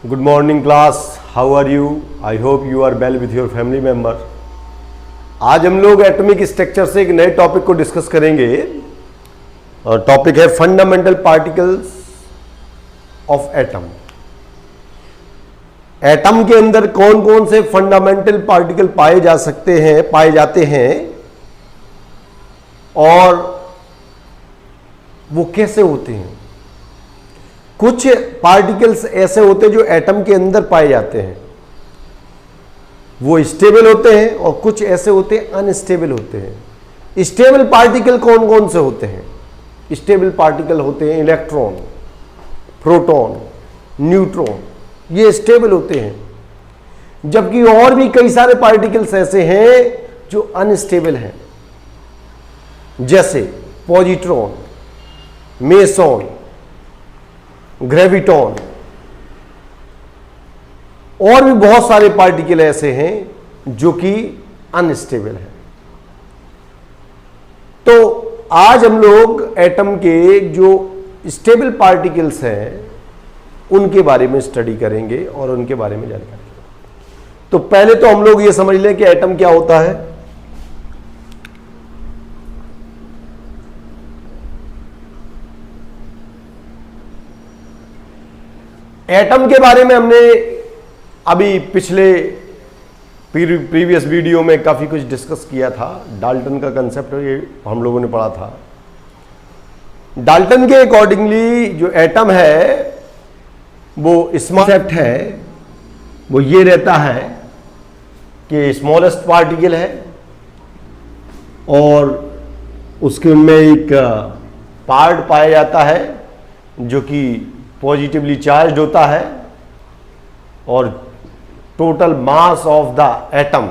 Good morning class, how are you? I hope you are well with your family member. आज हम लोग atomic structure से एक नए टॉपिक को डिस्कस करेंगे और टॉपिक है fundamental particles of atom. Atom के अंदर कौन कौन से फंडामेंटल पार्टिकल पाए जाते हैं और वो कैसे होते हैं। कुछ पार्टिकल्स ऐसे होते हैं जो एटम के अंदर पाए जाते हैं, वो स्टेबल होते हैं, और कुछ ऐसे होते हैं अनस्टेबल होते हैं। स्टेबल पार्टिकल कौन कौन से होते हैं? स्टेबल पार्टिकल होते हैं इलेक्ट्रॉन, प्रोटॉन, न्यूट्रॉन, ये स्टेबल होते हैं। जबकि और भी कई सारे पार्टिकल्स ऐसे हैं जो अनस्टेबल हैं, जैसे पॉजिट्रॉन, मेसॉन, ग्रेविटॉन, और भी बहुत सारे पार्टिकल ऐसे हैं जो कि अनस्टेबल हैं। तो आज हम लोग एटम के जो स्टेबल पार्टिकल्स हैं उनके बारे में स्टडी करेंगे और उनके बारे में जानकारी। तो पहले तो हम लोग ये समझ लें कि एटम क्या होता है। एटम के बारे में हमने अभी पिछले प्रीवियस वीडियो में काफी कुछ डिस्कस किया था। डाल्टन का कंसेप्ट ये हम लोगों ने पढ़ा था। डाल्टन के अकॉर्डिंगली जो एटम है वो स्मॉलेस्ट है, वो ये रहता है कि स्मॉलेस्ट पार्टिकल है और उसके में एक पार्ट पाया जाता है जो कि पॉजिटिवली चार्ज होता है, और total mass of the atom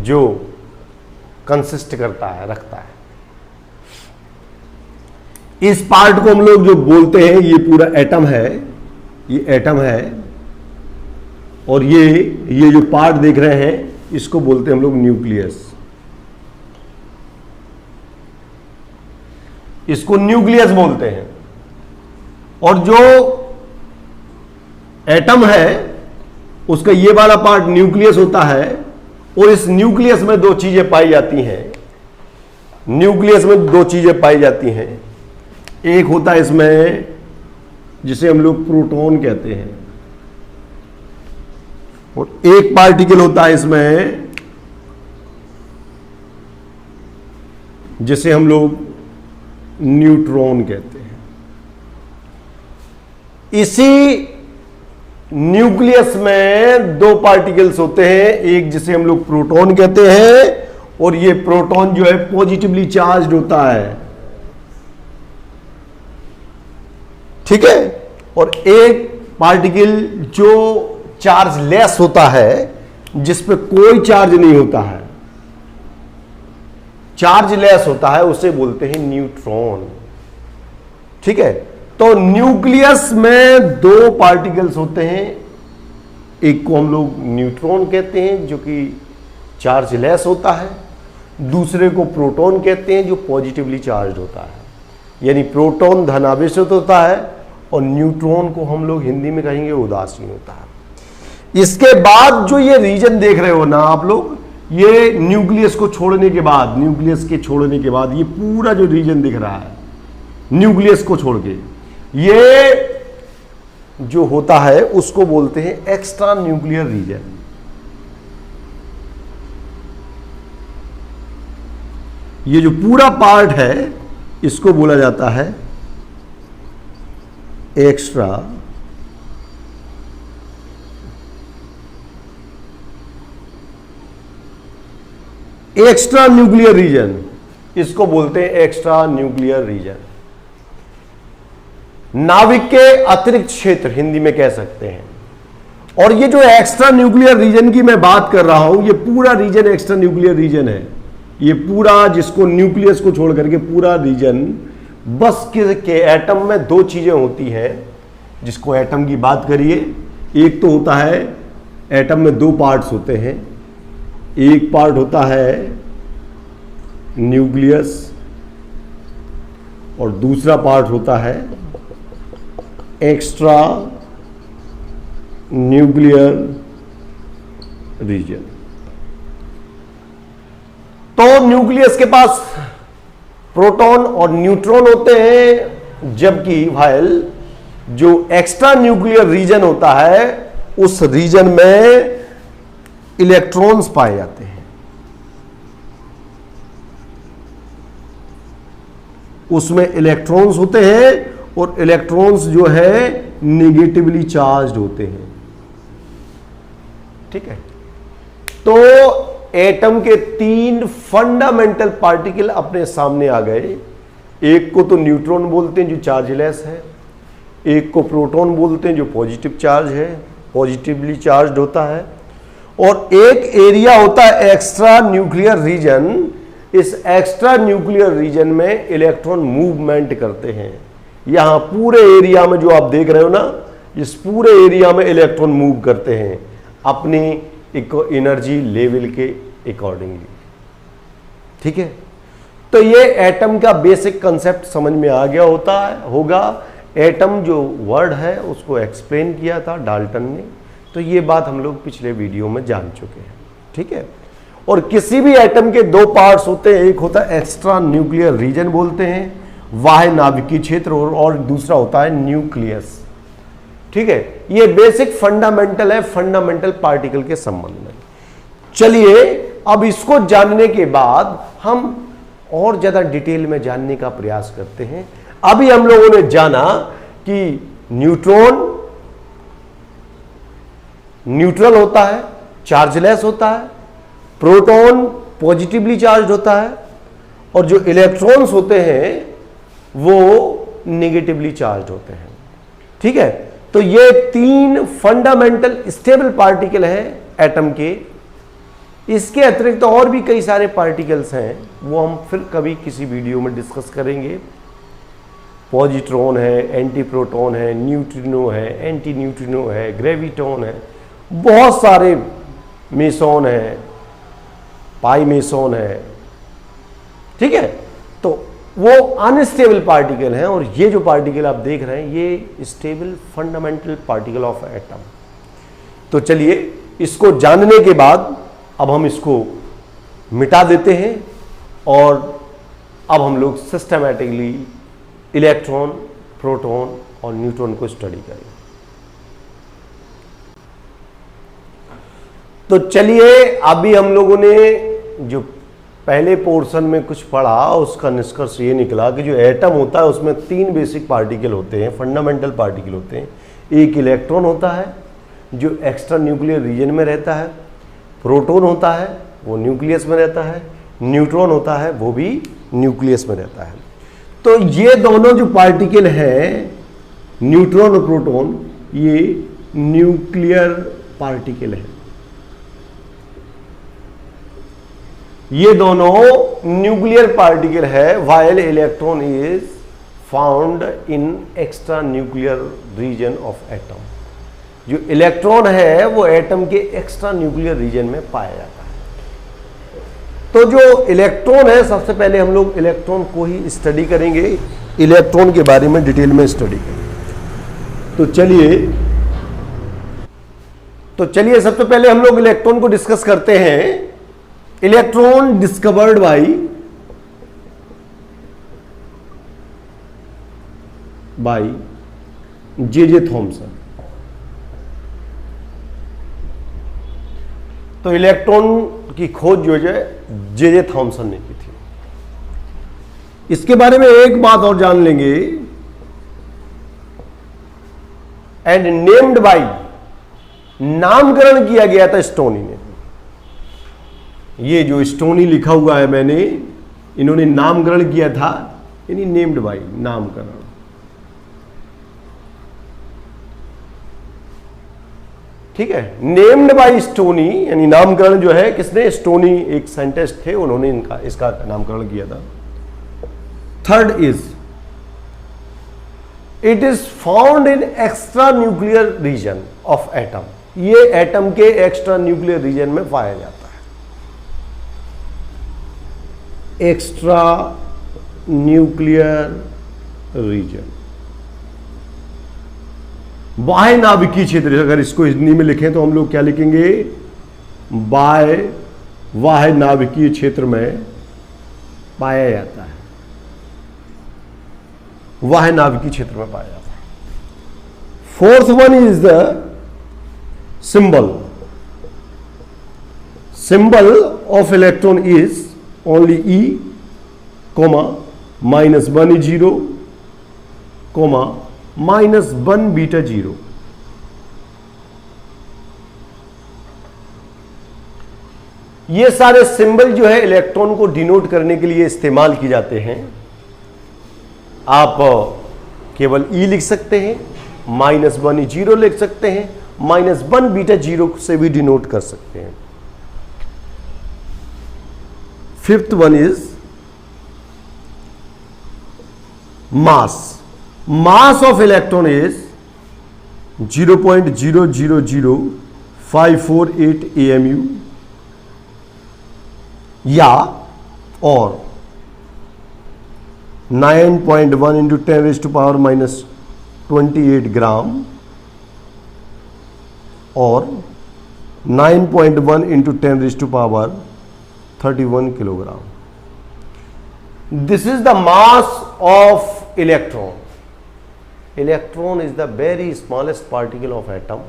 जो कंसिस्ट करता है, रखता है। इस पार्ट को हम लोग जो बोलते हैं ये पूरा एटम है, ये एटम है, और ये जो पार्ट देख रहे हैं इसको बोलते हैं हम लोग न्यूक्लियस। इसको न्यूक्लियस बोलते हैं। और जो एटम है उसका ये वाला पार्ट न्यूक्लियस होता है, और इस न्यूक्लियस में दो चीजें पाई जाती हैं। न्यूक्लियस में दो चीजें पाई जाती हैं। एक होता है इसमें जिसे हम लोग प्रोटॉन कहते हैं, और एक पार्टिकल होता है इसमें जिसे हम लोग न्यूट्रॉन कहते हैं। इसी न्यूक्लियस में दो पार्टिकल्स होते हैं, एक जिसे हम लोग प्रोटॉन कहते हैं, और ये प्रोटॉन जो है पॉजिटिवली चार्ज्ड होता है, ठीक है। और एक पार्टिकल जो चार्ज लेस होता है, जिस पे कोई चार्ज नहीं होता है, चार्ज लेस होता है, उसे बोलते हैं न्यूट्रॉन, ठीक है। तो न्यूक्लियस में दो पार्टिकल्स होते हैं, एक को हम लोग न्यूट्रॉन कहते हैं जो कि चार्ज लेस होता है, दूसरे को प्रोटॉन कहते हैं जो पॉजिटिवली चार्ज होता है। यानी प्रोटॉन धनावेशित होता है और न्यूट्रॉन को हम लोग हिंदी में कहेंगे उदासीन होता है। इसके बाद जो ये रीजन देख रहे हो ना आप लोग, ये न्यूक्लियस को छोड़ने के बाद, न्यूक्लियस के छोड़ने के बाद ये पूरा जो रीजन दिख रहा है न्यूक्लियस को छोड़ के, ये जो होता है उसको बोलते हैं एक्स्ट्रा न्यूक्लियर रीजन। ये जो पूरा पार्ट है इसको बोला जाता है एक्स्ट्रा न्यूक्लियर रीजन। इसको बोलते हैं एक्स्ट्रा न्यूक्लियर रीजन। नाभिक के अतिरिक्त क्षेत्र हिंदी में कह सकते हैं। और ये जो एक्स्ट्रा न्यूक्लियर रीजन की मैं बात कर रहा हूं, ये पूरा रीजन एक्स्ट्रा न्यूक्लियर रीजन है। ये पूरा, जिसको न्यूक्लियस को छोड़ करके पूरा रीजन, बस के एटम में दो चीजें होती हैं जिसको एटम की बात करिए। एक तो होता है, एटम में दो पार्ट्स होते हैं, एक पार्ट होता है न्यूक्लियस और दूसरा पार्ट होता है एक्स्ट्रा न्यूक्लियर रीजन। तो न्यूक्लियस के पास प्रोटॉन और न्यूट्रॉन होते हैं, जबकि वाइल जो एक्स्ट्रा न्यूक्लियर रीजन होता है उस रीजन में इलेक्ट्रॉन्स पाए जाते हैं। उसमें इलेक्ट्रॉन्स होते हैं और इलेक्ट्रॉन्स जो है निगेटिवली चार्ज्ड होते हैं। ठीक है, तो एटम के 3 फंडामेंटल पार्टिकल अपने सामने आ गए। एक को तो न्यूट्रॉन बोलते हैं जो चार्जलेस है, एक को प्रोटॉन बोलते हैं जो पॉजिटिव चार्ज है, पॉजिटिवली चार्ज्ड होता है, और एक एरिया होता है एक्स्ट्रा न्यूक्लियर रीजन। इस एक्स्ट्रा न्यूक्लियर रीजन में इलेक्ट्रॉन मूवमेंट करते हैं। यहां पूरे एरिया में जो आप देख रहे हो ना, इस पूरे एरिया में इलेक्ट्रॉन मूव करते हैं अपनी एनर्जी लेवल के अकॉर्डिंगली। ठीक है, तो ये एटम का बेसिक कंसेप्ट समझ में आ गया होगा। एटम जो वर्ड है उसको एक्सप्लेन किया था डाल्टन ने, तो ये बात हम लोग पिछले वीडियो में जान चुके हैं। ठीक है, और किसी भी एटम के 2 पार्ट्स होते हैं, एक होता है एक्स्ट्रा न्यूक्लियर रीजन बोलते हैं, बाह्य नाभिकीय क्षेत्र, और दूसरा होता है न्यूक्लियस। ठीक है, ये बेसिक फंडामेंटल है फंडामेंटल पार्टिकल के संबंध में। चलिए अब इसको जानने के बाद हम और ज्यादा डिटेल में जानने का प्रयास करते हैं। अभी हम लोगों ने जाना कि न्यूट्रॉन न्यूट्रल होता है, चार्जलेस होता है, प्रोटॉन पॉजिटिवली चार्ज होता है, और जो इलेक्ट्रॉन्स होते हैं वो नेगेटिवली चार्ज होते हैं। ठीक है, तो ये 3 फंडामेंटल स्टेबल पार्टिकल हैं एटम के। इसके अतिरिक्त और भी कई सारे पार्टिकल्स हैं, वो हम फिर कभी किसी वीडियो में डिस्कस करेंगे। पॉजिट्रॉन है, एंटी प्रोटॉन है, न्यूट्रिनो है, एंटी न्यूट्रिनो है, ग्रेविटॉन है, बहुत सारे मेसॉन है, पाई मेसॉन है। ठीक है, तो वो अनस्टेबल पार्टिकल हैं, और ये जो पार्टिकल आप देख रहे हैं ये stable fundamental particle of atom. तो चलिए इसको जानने के बाद अब हम इसको मिटा देते हैं, और अब हम लोग सिस्टमैटिकली इलेक्ट्रॉन, प्रोटॉन और न्यूट्रॉन को स्टडी करेंगे। तो चलिए अभी हम लोगों ने जो पहले पोर्शन में कुछ पढ़ा उसका निष्कर्ष ये निकला कि जो एटम होता है उसमें 3 बेसिक पार्टिकल होते हैं, फंडामेंटल पार्टिकल होते हैं। एक इलेक्ट्रॉन होता है जो एक्स्ट्रा न्यूक्लियर रीजन में रहता है, प्रोटॉन होता है वो न्यूक्लियस में रहता है, न्यूट्रॉन होता है वो भी न्यूक्लियस में रहता है। तो ये दोनों जो पार्टिकल हैं न्यूट्रॉन और प्रोटॉन, ये न्यूक्लियर पार्टिकल है। ये दोनों न्यूक्लियर पार्टिकल है, while electron is found in extra nuclear region of atom. जो इलेक्ट्रॉन है वो एटम के एक्स्ट्रा न्यूक्लियर रीजन में पाया जाता है। तो जो इलेक्ट्रॉन है, सबसे पहले हम लोग इलेक्ट्रॉन को ही स्टडी करेंगे, इलेक्ट्रॉन के बारे में डिटेल में स्टडी करेंगे। तो चलिए सबसे पहले हम लोग इलेक्ट्रॉन को डिस्कस करते हैं। Electron discovered by J Thomson. तो इलेक्ट्रॉन की खोज जो है जे थॉमसन ने की थी। इसके बारे में एक बात और जान लेंगे, एंड नेम्ड बाय, नामकरण किया गया था स्टोनी ने। ये जो स्टोनी लिखा हुआ है मैंने, इन्होंने नामकरण किया था, यानी नेम्ड बाय, नामकरण। ठीक है, नेम्ड बाय स्टोनी, यानी नामकरण जो है किसने, स्टोनी एक साइंटिस्ट थे, उन्होंने इसका नामकरण किया था। Third is it is found in extra nuclear region of atom. ये एटम के एक्स्ट्रा न्यूक्लियर रीजन में पाया जाता है। एक्स्ट्रा न्यूक्लियर रीजन, बाह्य नाभिकीय क्षेत्र, अगर इसको हिंदी में लिखें तो हम लोग क्या लिखेंगे, बाह्य नाभिकीय क्षेत्र में पाया जाता है, बाह्य नाभिकीय क्षेत्र में पाया जाता है। Fourth one is the symbol of electron is only E, -1 is 0, -1 beta 0। ये सारे सिंबल जो है इलेक्ट्रॉन को डिनोट करने के लिए इस्तेमाल किए जाते हैं। आप केवल E लिख सकते हैं, -1 0 लिख सकते हैं, -1 बीटा 0 से भी डिनोट कर सकते हैं। Fifth one is mass of electron is 0.000548 AMU या और 9.1 इंटू 10⁻⁻28 ग्राम और 9.1 into 10⁻31 kilogram. This is the mass of electron. Electron is the very smallest particle of atom.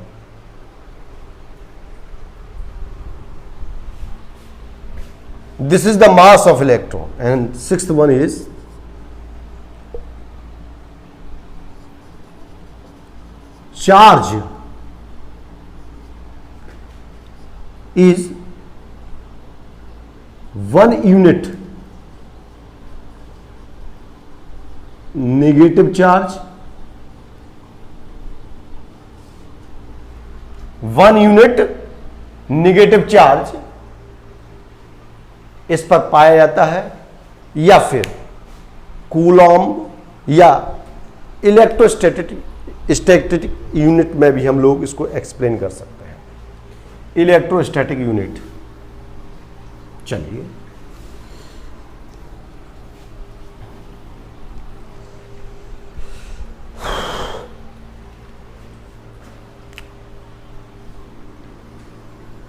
This is the mass of electron. And sixth one is charge is 1 unit negative charge, 1 unit negative charge इस पर पाया जाता है, या फिर Coulomb या electrostatic unit में भी हम लोग इसको एक्सप्लेन कर सकते हैं। इलेक्ट्रोस्टैटिक यूनिट, चलिए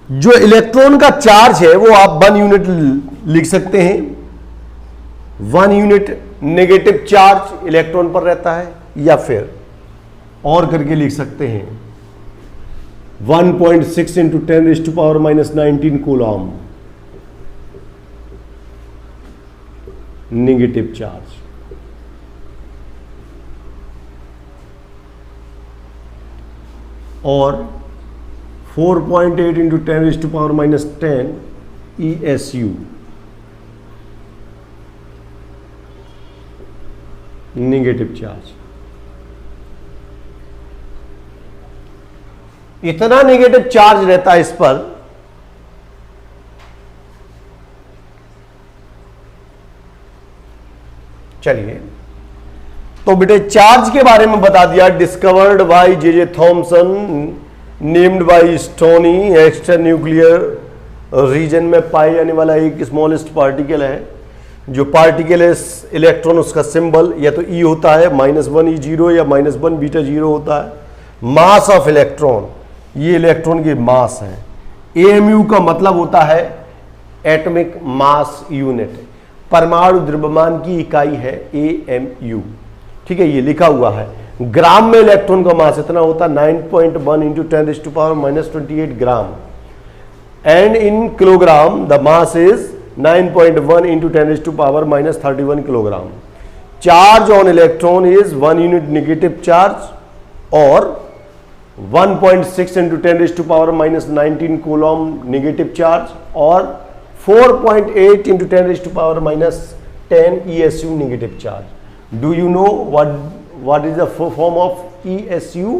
जो इलेक्ट्रॉन का चार्ज है वो आप 1 यूनिट लिख सकते हैं। 1 यूनिट नेगेटिव चार्ज इलेक्ट्रॉन पर रहता है, या फिर और करके लिख सकते हैं 1.6 इंटू 10⁻⁻19 कूलॉम नेगेटिव चार्ज। और 4.8 इंटू 10⁻⁻10 ESU नेगेटिव चार्ज। इतना नेगेटिव चार्ज रहता है इस पर, चलिए तो बेटे चार्ज के बारे में बता दिया। Discovered by J Thomson, named by stony, extra nuclear region में पाए जाने वाला एक स्मॉलेस्ट पार्टिकल है। जो पार्टिकल है इलेक्ट्रॉन, उसका सिंबल या तो ई होता है, -1 E0 या -1 बीटा 0 होता है। मास ऑफ इलेक्ट्रॉन, ये इलेक्ट्रॉन की मास है। AMU का मतलब होता है एटॉमिक मास यूनिट, परमाणु द्रव्यमान की इकाई है AMU। ठीक है, ये लिखा हुआ है। ग्राम में इलेक्ट्रॉन का मास इतना होता है 9.1 into 10⁻⁻28 gram, and in kilogram the mass is 9.1 into 10⁻31 kilogram. Charge on electron is 1 unit negative charge और 1.6 इंटू 10⁻⁻19 कूलॉम नेगेटिव चार्ज और 4.8 into 10⁻10 ESU negative charge. Do you know what is the form of ESU?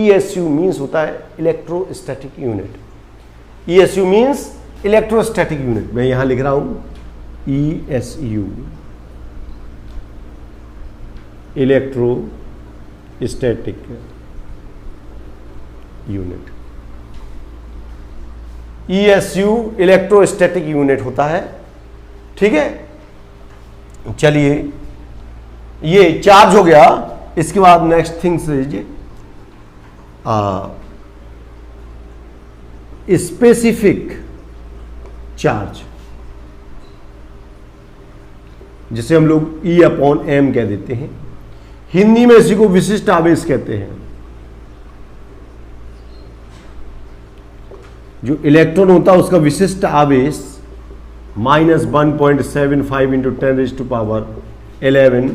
ESU means होता है electrostatic unit. ESU means electrostatic unit. मैं यहां लिख रहा हूं ESU, electrostatic unit. ESU electrostatic unit होता है। ठीक है, चलिए ये चार्ज हो गया। इसके बाद next things is specific charge, जिसे हम लोग E अपॉन m कह देते हैं। हिंदी में इसी को विशिष्ट आवेश कहते हैं। जो इलेक्ट्रॉन होता है उसका विशिष्ट आवेश -1.75 इंटू 10⁻11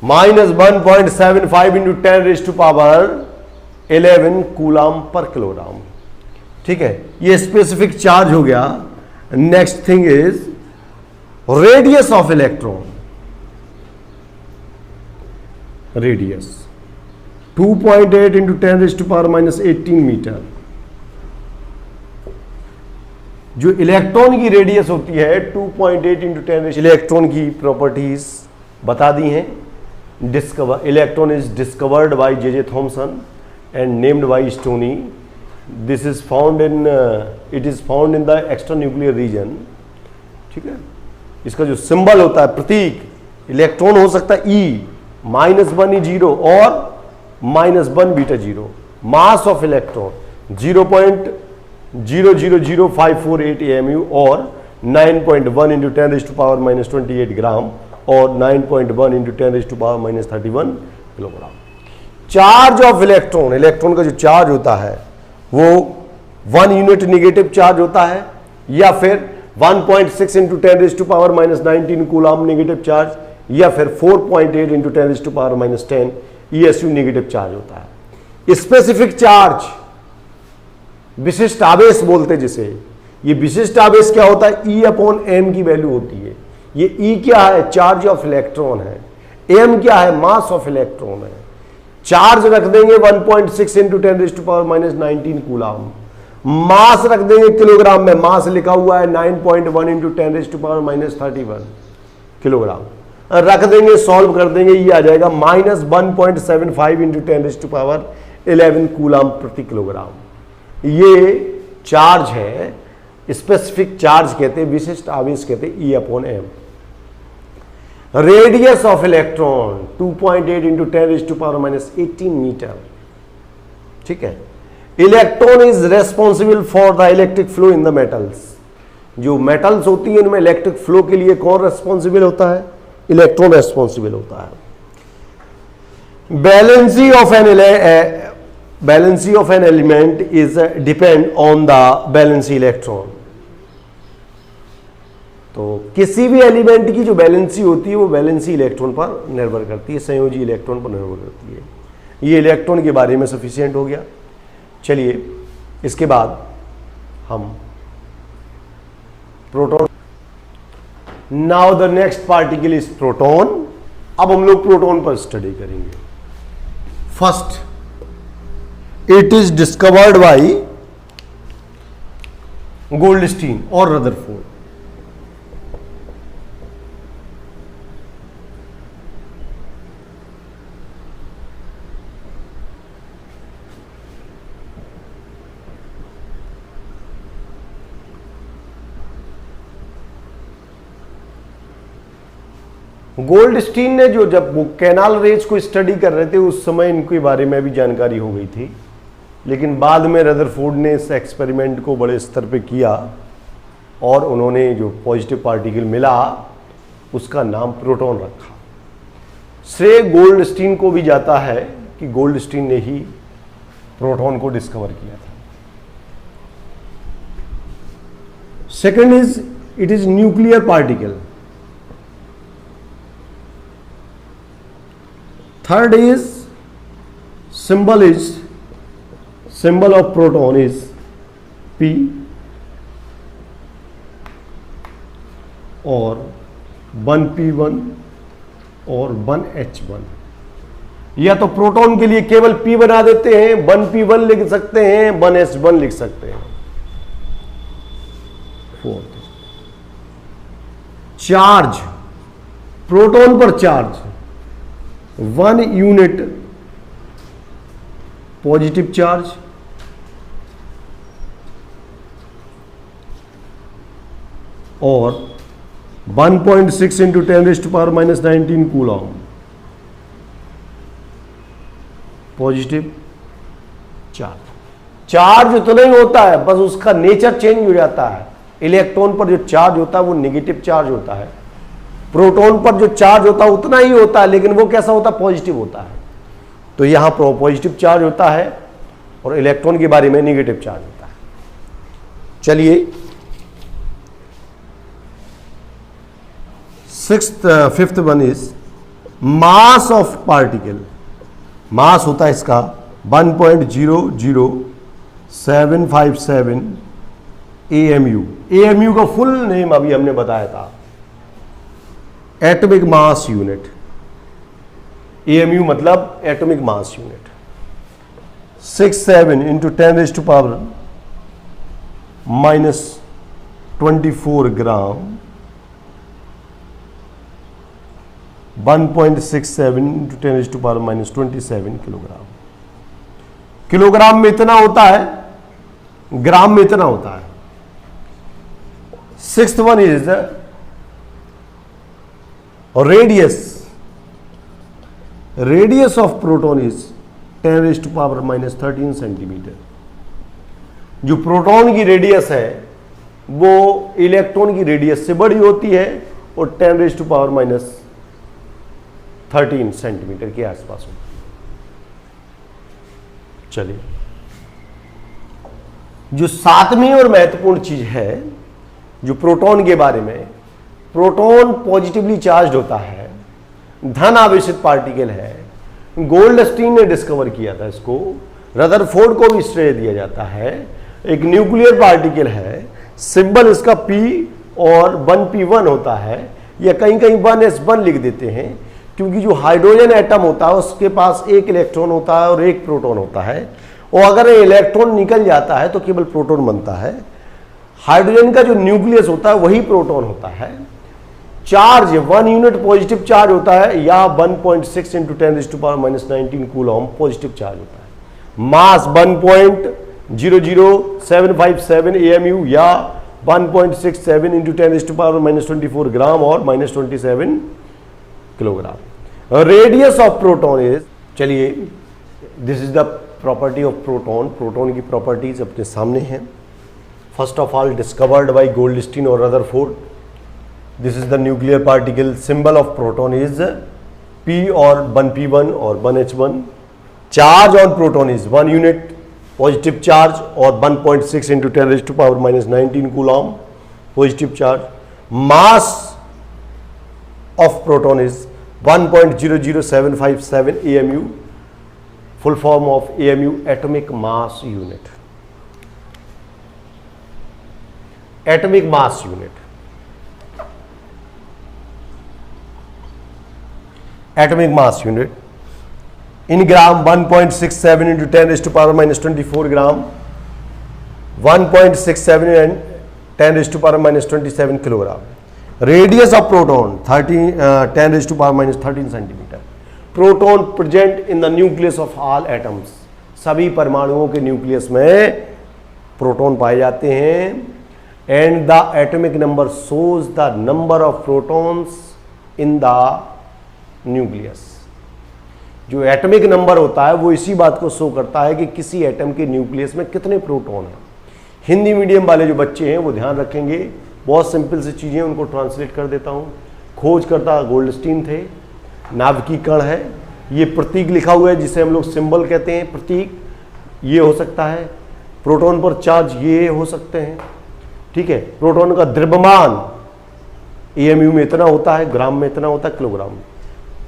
-1.75 इंटू 10⁻11 कूलाम पर किलोग्राम। ठीक है, ये स्पेसिफिक चार्ज हो गया। Next thing is radius of electron. Radius 2.8 into 10⁻18 metre. जो इलेक्ट्रॉन की रेडियस होती है 2.8 इंटू 10, इलेक्ट्रॉन की प्रॉपर्टीज बता दी हैं। Electron is discovered bye J.J. Thomson and named by stony. This is found in it is found in the extra nuclear region. ठीक है, इसका जो सिंबल होता है, प्रतीक, इलेक्ट्रॉन हो सकता है E -1 E0 और -1 beta 0। Mass of electron 0.000548 AMU और 9.1 इंटू 10⁻⁻28 ग्राम और 9.1 into 10⁻⁻31 kilogram. Charge of electron, electron का जो चार्ज होता है वो 1 यूनिट निगेटिव चार्ज होता है, या फिर 1.6 इंटू 10⁻⁻19 कूलाम निगेटिव चार्ज, या फिर 4.8 इंटू 10⁻⁻10 ESU निगेटिव चार्ज होता है। स्पेसिफिक चार्ज, विशिष्ट आवेश बोलते जिसे। ये विशिष्ट आवेश क्या होता है? E अपॉन m की वैल्यू होती है। ये E क्या है? चार्ज ऑफ इलेक्ट्रॉन है। m क्या है? मास ऑफ इलेक्ट्रॉन है। चार्ज रख देंगे 1.6 इंटू 10⁻⁻19 कूलाम। मास रख देंगे किलोग्राम में, मास लिखा हुआ है 9.1 इंटू 10⁻31 किलोग्राम। रख देंगे, सॉल्व कर देंगे, ये आ जाएगा -1.75 इंटू 10⁻11 कूलाम प्रति किलोग्राम। ये चार्ज है, स्पेसिफिक चार्ज कहते हैं, विशिष्ट आवेश कहते हैं, E upon m। Radius of electron 2.8 into 10⁻18 metre. ठीक है, electron is responsible for the electric flow in the metals. जो मेटल्स होती है उनमें इलेक्ट्रिक फ्लो के लिए कौन रेस्पॉन्सिबल होता है? इलेक्ट्रॉन रेस्पॉन्सिबल होता है। Valency of an element is depend on the valency electron। तो किसी भी एलिमेंट की जो वैलेंसी होती है वो वैलेंसी इलेक्ट्रॉन पर निर्भर करती है, संयोजी इलेक्ट्रॉन पर निर्भर करती है। ये इलेक्ट्रॉन के बारे में सफिशिएंट हो गया। चलिए इसके बाद हम proton. Now the next particle is proton. अब हम लोग प्रोटॉन पर स्टडी करेंगे। First, it is discovered by Goldstein और रदरफोर्ड। गोल्डस्टीन ने जब वो कैनाल रेज को स्टडी कर रहे थे उस समय इनके बारे में भी जानकारी हो गई थी, लेकिन बाद में रदरफोर्ड ने इस एक्सपेरिमेंट को बड़े स्तर पे किया और उन्होंने जो पॉजिटिव पार्टिकल मिला उसका नाम प्रोटॉन रखा। श्रेय गोल्डस्टीन को भी जाता है कि गोल्डस्टीन ने ही प्रोटॉन को डिस्कवर किया था। Second is it is nuclear particle. Third is symbol of proton is P और 1p1 और 1h1। या तो प्रोटॉन के लिए केवल P बना देते हैं, 1p1 लिख सकते हैं, 1h1 लिख सकते हैं। फोर्थ, चार्ज, प्रोटॉन पर चार्ज 1 यूनिट पॉजिटिव चार्ज और 1.6 इंटू 10⁻⁻19 कूलॉम पॉजिटिव चार्ज उतना ही होता है, बस उसका नेचर चेंज हो जाता है। इलेक्ट्रॉन पर जो चार्ज होता है वो नेगेटिव चार्ज होता है, प्रोटॉन पर जो चार्ज होता है उतना ही होता है, लेकिन वो कैसा होता है, पॉजिटिव होता है। तो यहां पॉजिटिव चार्ज होता है और इलेक्ट्रॉन के बारे में नेगेटिव चार्ज होता है। चलिए fifth one is mass of particle. Mass होता है इसका 1.00757 AMU। AMU का फुल नेम अभी हमने बताया था, एटॉमिक मास यूनिट। AMU मतलब atomic mass unit. 67 into 10⁻⁻⁴ gram, 1.67 into 10⁻⁻27 kilogram. Kilogram में इतना होता है, ग्राम में इतना होता है। Sixth one is radius of proton is 10⁻⁻13 centimetre. जो प्रोटॉन की रेडियस है वो इलेक्ट्रॉन की रेडियस से बड़ी होती है और 10⁻⁻13 सेंटीमीटर के आसपास होती है। चलिए, जो सातवीं और महत्वपूर्ण चीज है जो प्रोटॉन के बारे में, प्रोटॉन पॉजिटिवली चार्ज होता है, धन आवेशित पार्टिकल है। गोल्डस्टीन ने डिस्कवर किया था इसको, रदरफोर्ड को भी श्रेय दिया जाता है। एक न्यूक्लियर पार्टिकल है, सिंबल इसका P और 1p1 होता है, या कहीं कहीं 1s1 लिख देते हैं, क्योंकि जो हाइड्रोजन एटम होता है उसके पास एक इलेक्ट्रॉन होता है और एक प्रोटॉन होता है, और अगर इलेक्ट्रॉन निकल जाता है तो केवल प्रोटॉन बनता है। हाइड्रोजन का जो न्यूक्लियस होता है वही प्रोटॉन होता है। चार्ज 1 यूनिट पॉजिटिव चार्ज होता है, या 1.6 इंटू 10⁻⁻19 कूलम पॉजिटिव चार्ज होता है। मास 1.00757 AMU या 1.67 इंटू 10⁻⁻24 ग्राम और -27 kilogram. Radius of proton is, चलिए this is the property of proton. Proton की प्रॉपर्टीज अपने सामने हैं। First of all discovered by Goldstein और Rutherford. This is the nuclear particle. Symbol of proton is P और 1p1 और 1h1। Charge on proton is 1 unit positive charge और 1.6 into 10⁻⁻19 coulomb positive charge. Mass of proton is 1.00757 AMU, full form of AMU, atomic mass unit. Atomic mass unit. Atomic mass unit in gram 1.67 into 10⁻⁻24 gram, 1.67 and 10⁻⁻27 kilogram. Radius of proton 10⁻⁻13 centimetre. Proton present in the nucleus of all atoms. सभी परमाणुओं के nucleus में proton पाए जाते हैं। And the atomic number shows the number of protons in the nucleus. जो atomic number होता है वो इसी बात को शो करता है कि किसी एटम के न्यूक्लियस में कितने प्रोटॉन हैं। हिंदी मीडियम वाले जो बच्चे हैं वो ध्यान रखेंगे, बहुत सिंपल सी चीजें, उनको ट्रांसलेट कर देता हूं। खोजकर्ता गोल्डस्टीन थे। नाभिकीय कण है, ये प्रतीक लिखा हुआ है जिसे हम लोग सिंबल कहते हैं, प्रतीक। ये हो सकता है प्रोटॉन पर चार्ज, ये हो सकते हैं, ठीक है। प्रोटॉन का द्रव्यमान AMU में इतना होता है, ग्राम में इतना होता है, किलोग्राम।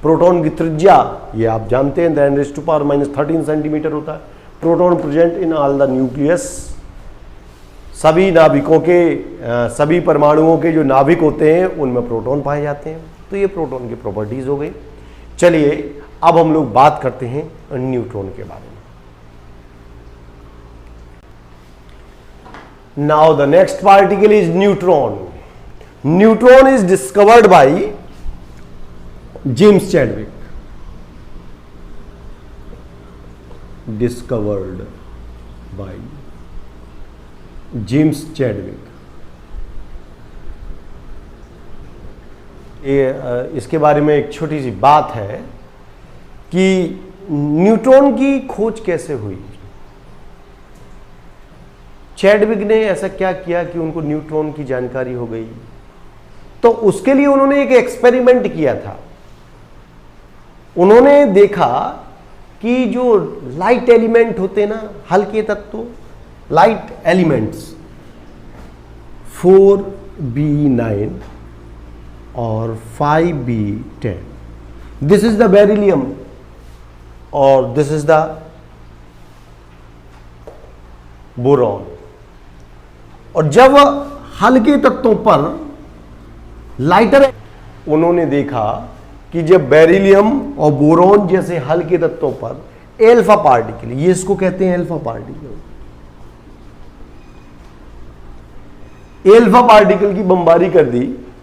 प्रोटॉन की त्रिज्या ये आप जानते हैं 10⁻⁻13 सेंटीमीटर होता है। Proton present in all the nucleus. सभी नाभिकों के सभी परमाणुओं के जो नाभिक होते हैं उनमें प्रोटॉन पाए जाते हैं। तो ये प्रोटॉन की प्रॉपर्टीज हो गई। चलिए अब हम लोग बात करते हैं न्यूट्रॉन के बारे में। Now the next particle is neutron. Neutron is discovered by James Chadwick. Discovered by James Chadwick. इसके बारे में एक छोटी सी बात है कि न्यूट्रॉन की खोज कैसे हुई। चैडविक ने ऐसा क्या किया कि उनको न्यूट्रॉन की जानकारी हो गई? तो उसके लिए उन्होंने एक एक्सपेरिमेंट किया था। उन्होंने देखा कि जो लाइट एलिमेंट होते ना, हल्के तत्व, लाइट एलिमेंट्स 4b9 और 5b10, this is the beryllium और दिस इज द बोरॉन। और जब हल्के तत्वों पर लाइटर, उन्होंने देखा कि जब बेरिलियम और बोरॉन जैसे हल्के तत्वों पर एल्फा पार्टिकल, ये इसको कहते हैं एल्फा पार्टिकल, एल्फा पार्टिकल की बमबारी कर दी,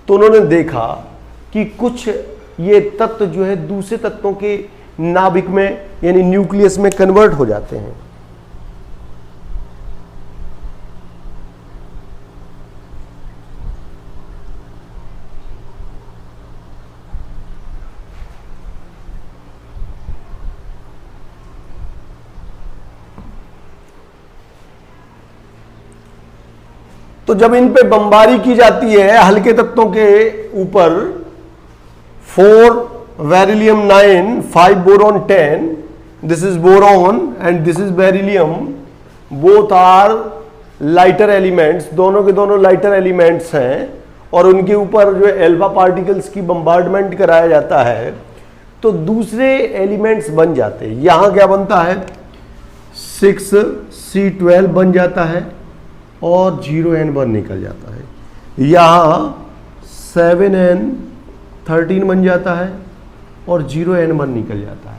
तो उन्होंने देखा कि कुछ ये तत्व जो है दूसरे तत्वों के नाभिक में यानी न्यूक्लियस में कन्वर्ट हो जाते हैं। तो जब इन पे बमबारी की जाती है हल्के तत्वों के ऊपर, 4 beryllium 9, 5 boron 10, this is boron and this is beryllium, both are lighter elements, दोनों के दोनों लाइटर एलिमेंट्स हैं, और उनके ऊपर जो एल्फा पार्टिकल्स की बम्बार्डमेंट कराया जाता है तो दूसरे एलिमेंट्स बन जाते हैं। यहां क्या बनता है, 6C12 बन जाता है और 0N1 निकल जाता है। यहां 7N13 बन जाता है और 0N1 निकल जाता है।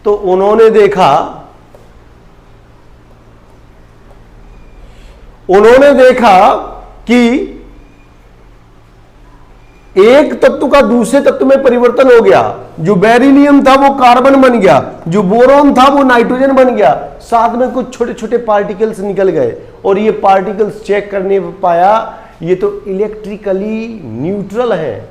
तो उन्होंने देखा कि एक तत्व का दूसरे तत्व में परिवर्तन हो गया। जो बेरिलियम था वो कार्बन बन गया, जो बोरॉन था वो नाइट्रोजन बन गया, साथ में कुछ छोटे छोटे पार्टिकल्स निकल गए। और ये पार्टिकल्स चेक करने पर पाया ये तो इलेक्ट्रिकली न्यूट्रल है,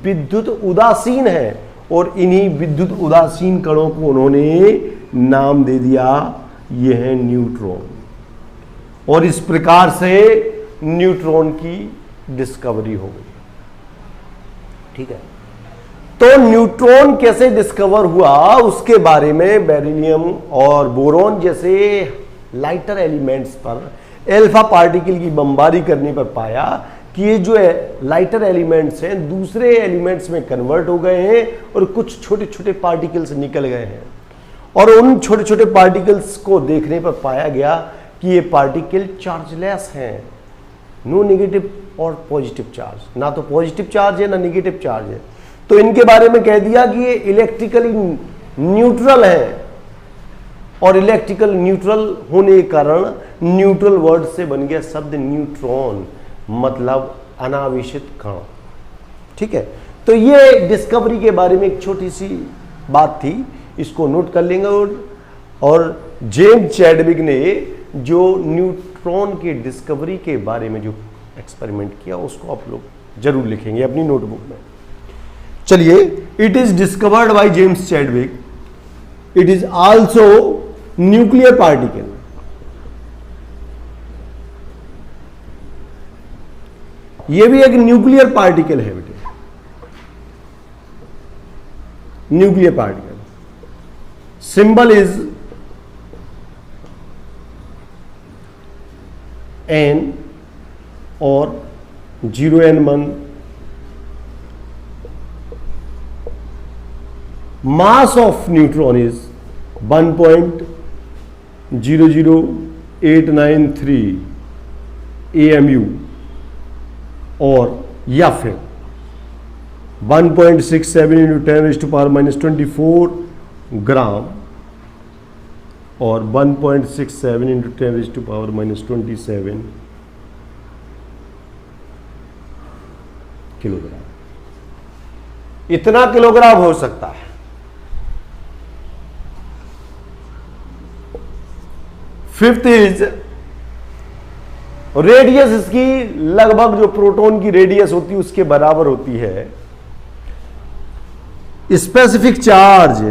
विद्युत उदासीन है, और इन्हीं विद्युत उदासीन कणों को उन्होंने नाम दे दिया, ये है न्यूट्रॉन। और इस प्रकार से न्यूट्रॉन की डिस्कवरी हो गई। ठीक है, तो न्यूट्रॉन कैसे डिस्कवर हुआ उसके बारे में बेरिलियम और बोरॉन जैसे लाइटर एलिमेंट्स पर एल्फा पार्टिकल की बमबारी करने पर पाया कि ये जो लाइटर एलिमेंट्स हैं दूसरे एलिमेंट्स में कन्वर्ट हो गए हैं और कुछ छोटे छोटे पार्टिकल्स निकल गए हैं। और उन छोटे छोटे पार्टिकल्स को देखने पर पाया गया कि ये पार्टिकल चार्जलेस हैं, नो नेगेटिव और पॉजिटिव चार्ज, ना तो पॉजिटिव चार्ज है ना नेगेटिव चार्ज है। तो इनके बारे में कह दिया कि ये इलेक्ट्रिकली न्यूट्रल है, और इलेक्ट्रिकल न्यूट्रल होने के कारण न्यूट्रल वर्ड से बन गया शब्द न्यूट्रॉन, मतलब अनावेशित कण। ठीक है, तो ये डिस्कवरी के बारे में एक छोटी सी बात थी, इसको नोट कर लेंगे। और जेम्स चैडविक ने जो न्यूट्रॉन के डिस्कवरी के बारे में जो एक्सपेरिमेंट किया उसको आप लोग जरूर लिखेंगे अपनी नोटबुक में। चलिए, it is discovered by James Chadwick, it is also nuclear particle. यह भी एक न्यूक्लियर पार्टिकल है बेटे, nuclear particle. Symbol is N और 0N1। mass of neutron is 1.00893 AMU, और या फिर 1.67 into 10⁻⁻24 ग्राम और 1.67 into 10⁻⁻27 किलोग्राम। इतना किलोग्राम हो सकता है। फिफ्थ इज रेडियस, इसकी लगभग जो प्रोटॉन की रेडियस होती है उसके बराबर होती है। स्पेसिफिक चार्ज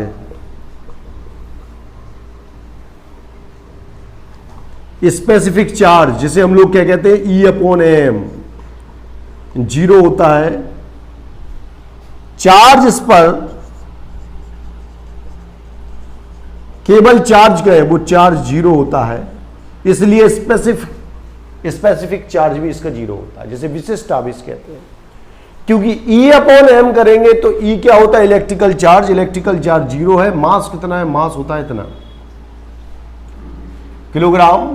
स्पेसिफिक चार्ज, जिसे हम लोग क्या कहते हैं, E/m, 0 होता है। चार्ज इस पर केवल चार्ज का है, वो चार्ज 0 होता है, इसलिए स्पेसिफिक चार्ज भी इसका 0 होता है, जिसे विशिष्ट आवेश कहते हैं। क्योंकि E/m करेंगे तो E क्या होता है, इलेक्ट्रिकल चार्ज, इलेक्ट्रिकल चार्ज 0 है, मास कितना है, मास होता है इतना किलोग्राम,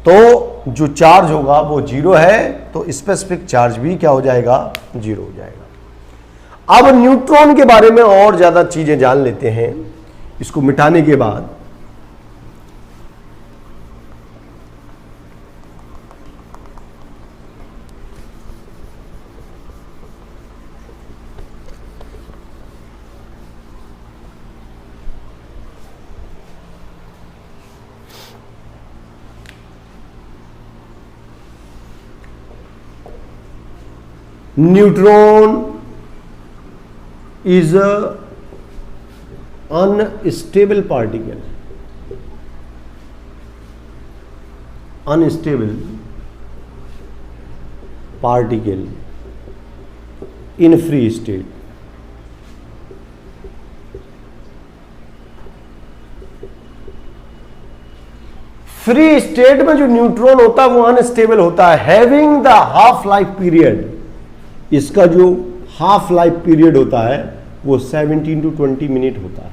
तो जो चार्ज होगा वो 0 है, तो स्पेसिफिक चार्ज भी क्या हो जाएगा, 0 हो जाएगा। अब न्यूट्रॉन के बारे में और ज्यादा चीजें जान लेते हैं इसको मिटाने के बाद। Neutron is a unstable particle, unstable particle in free state। Free state में जो न्यूट्रॉन होता है वो अनस्टेबल होता है, having the half life period, इसका जो हाफ लाइफ पीरियड होता है वो 17 to 20 मिनट होता है।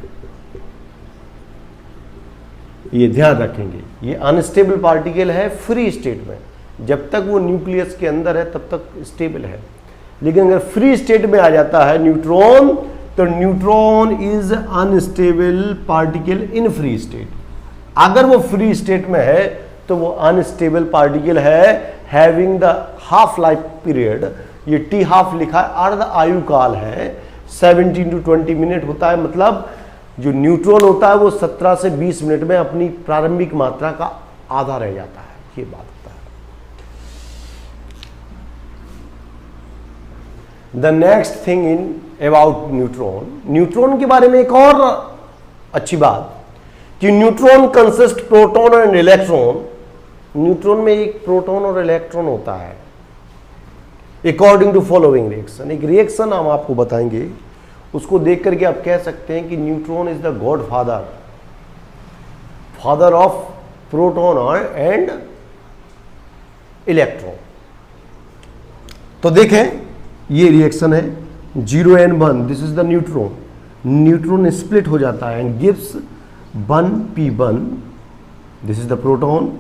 ये ध्यान रखेंगे, ये अनस्टेबल पार्टिकल है फ्री स्टेट में, जब तक वो न्यूक्लियस के अंदर है तब तक स्टेबल है, लेकिन अगर फ्री स्टेट में आ जाता है न्यूट्रॉन, तो neutron is unstable particle in free state. अगर वो फ्री स्टेट में है तो वो अनस्टेबल पार्टिकल है, having the half life period, ये टी हाफ लिखा है, अर्ध आयु काल है, 17 to 20 मिनट होता है। मतलब जो न्यूट्रॉन होता है वो 17 से 20 मिनट में अपनी प्रारंभिक मात्रा का आधा रह जाता है, ये बात होता है। The next thing in about neutron, neutron के बारे में एक और अच्छी बात कि neutron consist proton and electron. Neutron में एक प्रोटॉन और इलेक्ट्रॉन होता है अकॉर्डिंग टू फॉलोइंग रिएक्शन। एक रिएक्शन हम आपको बताएंगे, उसको देख करके आप कह सकते हैं कि neutron is the God father, father of proton and electron. तो देखें ये रिएक्शन है 0N1, this is the neutron. Neutron split हो जाता है and gives 1p1, this is the proton,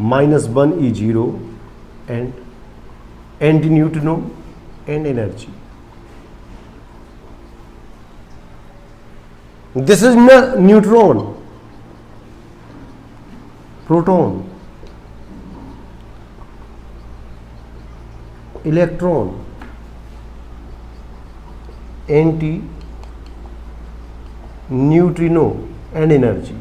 -1 E0 and anti-neutrino and energy. This is neutron, proton, electron, anti neutrino and energy.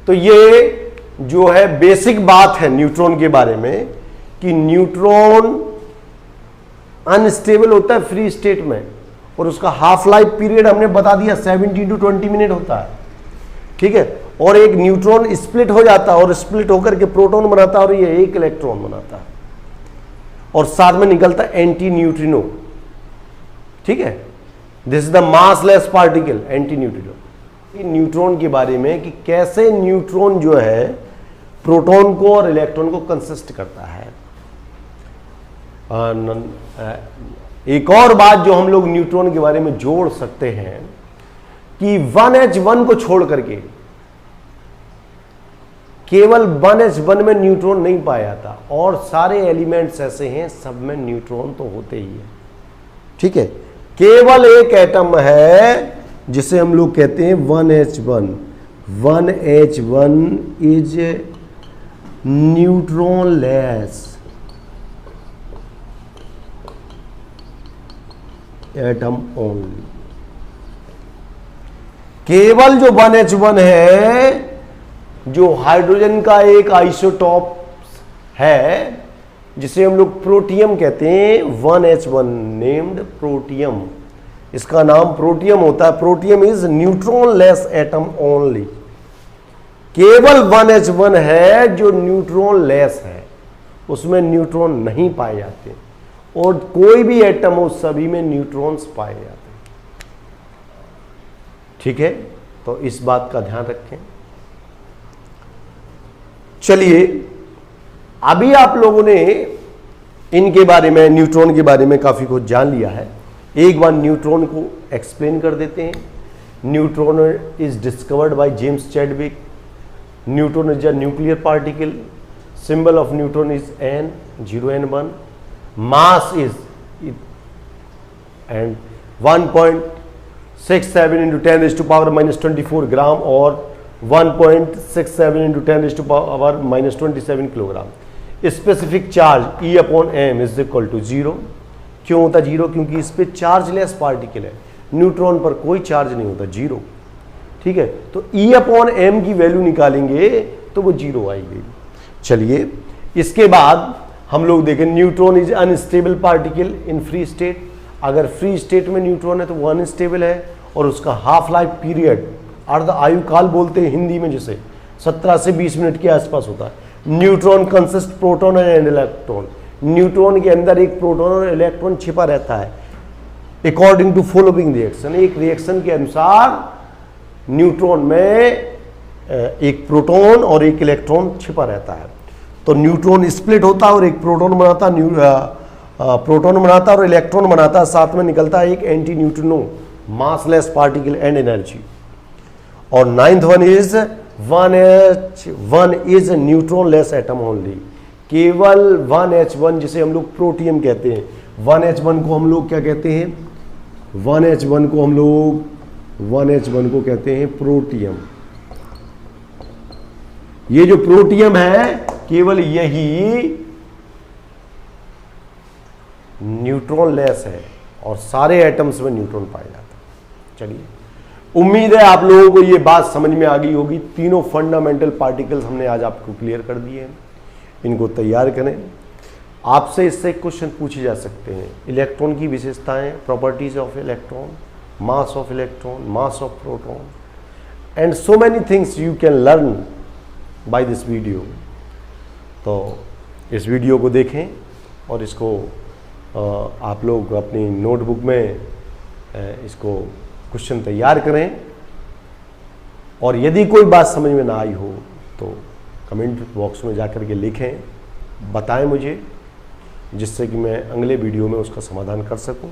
तो ये जो है बेसिक बात है न्यूट्रॉन के बारे में कि न्यूट्रॉन अनस्टेबल होता है फ्री स्टेट में, और उसका हाफ लाइफ पीरियड हमने बता दिया 17 to 20 मिनट होता है, ठीक है। और एक न्यूट्रॉन स्प्लिट हो जाता है और स्प्लिट होकर के प्रोटॉन बनाता है और ये एक इलेक्ट्रॉन बनाता है, और साथ में निकलता है एंटी न्यूट्रिनो, ठीक है। This is the massless particle, anti neutrino. Neutron के बारे में कि कैसे न्यूट्रॉन जो है प्रोटॉन को और इलेक्ट्रॉन को कंसिस्ट करता है। एक और बात जो हम लोग न्यूट्रॉन के बारे में जोड़ सकते हैं कि 1H1 को छोड़ करके केवल 1H1 में न्यूट्रॉन नहीं पाया जाता, और सारे एलिमेंट्स ऐसे हैं सब में न्यूट्रॉन तो होते ही है, ठीक है। केवल एक एटम है जिसे हम लोग कहते हैं 1H1। 1H1 is neutron less atom only. केवल जो 1H1 है, जो हाइड्रोजन का एक आइसोटॉप है जिसे हम लोग प्रोटियम कहते हैं, 1H1 नेम्ड प्रोटियम, इसका नाम प्रोटियम होता है। Protium is neutron less atom only. केवल 1s1 है जो न्यूट्रॉन लेस है, उसमें न्यूट्रॉन नहीं पाए जाते, और कोई भी एटम हो सभी में न्यूट्रॉन्स पाए जाते हैं। ठीक है, तो इस बात का ध्यान रखें। चलिए, अभी आप लोगों ने इनके बारे में, न्यूट्रॉन के बारे में काफी कुछ जान लिया है। एक बार न्यूट्रॉन को एक्सप्लेन कर देते हैं। Neutron is discovered by James Chadwick. Neutron is a nuclear particle. Symbol of neutron is N, 0n1। Mass is and 1.67 into 10 raised to power minus 24 gram और 1.67 into 10 raised to power minus 27 kilogram. Specific charge E/m is equal to 0। क्यों होता 0? क्योंकि इस पे chargeless particle है, neutron पर कोई charge नहीं होता, 0। ठीक है, तो E/m की वैल्यू निकालेंगे तो वो 0 आएगी। चलिए, इसके बाद हम लोग देखें, neutron is unstable particle in free state. अगर फ्री स्टेट में न्यूट्रॉन है तो वो अनस्टेबल है, और उसका हाफ लाइफ पीरियड, अर्ध आयुकाल बोलते हैं हिंदी में, जिसे 17 से 20 मिनट के आसपास होता है। Neutron consist proton and electron. Neutron के अंदर एक प्रोटॉन और इलेक्ट्रॉन छिपा रहता है अकॉर्डिंग टू फॉलोइंग रिएक्शन। एक रिएक्शन के अनुसार न्यूट्रॉन में एक प्रोटॉन और एक इलेक्ट्रॉन छिपा रहता है। तो न्यूट्रॉन स्प्लिट होता है और एक प्रोटॉन बनाता और इलेक्ट्रॉन बनाता, साथ में निकलता है एक anti neutrino massless particle and energy. और 9th one is 1h1 is neutron less atom only. केवल 1h1, जिसे हम लोग प्रोटियम कहते हैं, 1h1 को हम लोग क्या कहते हैं? 1h1 को कहते हैं प्रोटियम। ये जो प्रोटियम है, केवल यही न्यूट्रॉन लेस है, और सारे एटम्स में न्यूट्रॉन पाया जाता है। चलिए, उम्मीद है आप लोगों को ये बात समझ में आ गई होगी। तीनों फंडामेंटल पार्टिकल्स हमने आज आपको क्लियर कर दिए हैं, इनको तैयार करें। आपसे इससे क्वेश्चन पूछे जा सकते हैं। इलेक्ट्रॉन की विशेषताएं, properties of electron, mass of electron, mass of proton, and so many things you can learn by this video. तो इस वीडियो को देखें और इसको आप लोग अपनी नोटबुक में इसको क्वेश्चन तैयार करें। और यदि कोई बात समझ में ना आई हो तो कमेंट बॉक्स में जाकर के लिखें, बताएं मुझे, जिससे कि मैं अगले वीडियो में उसका समाधान कर सकूं।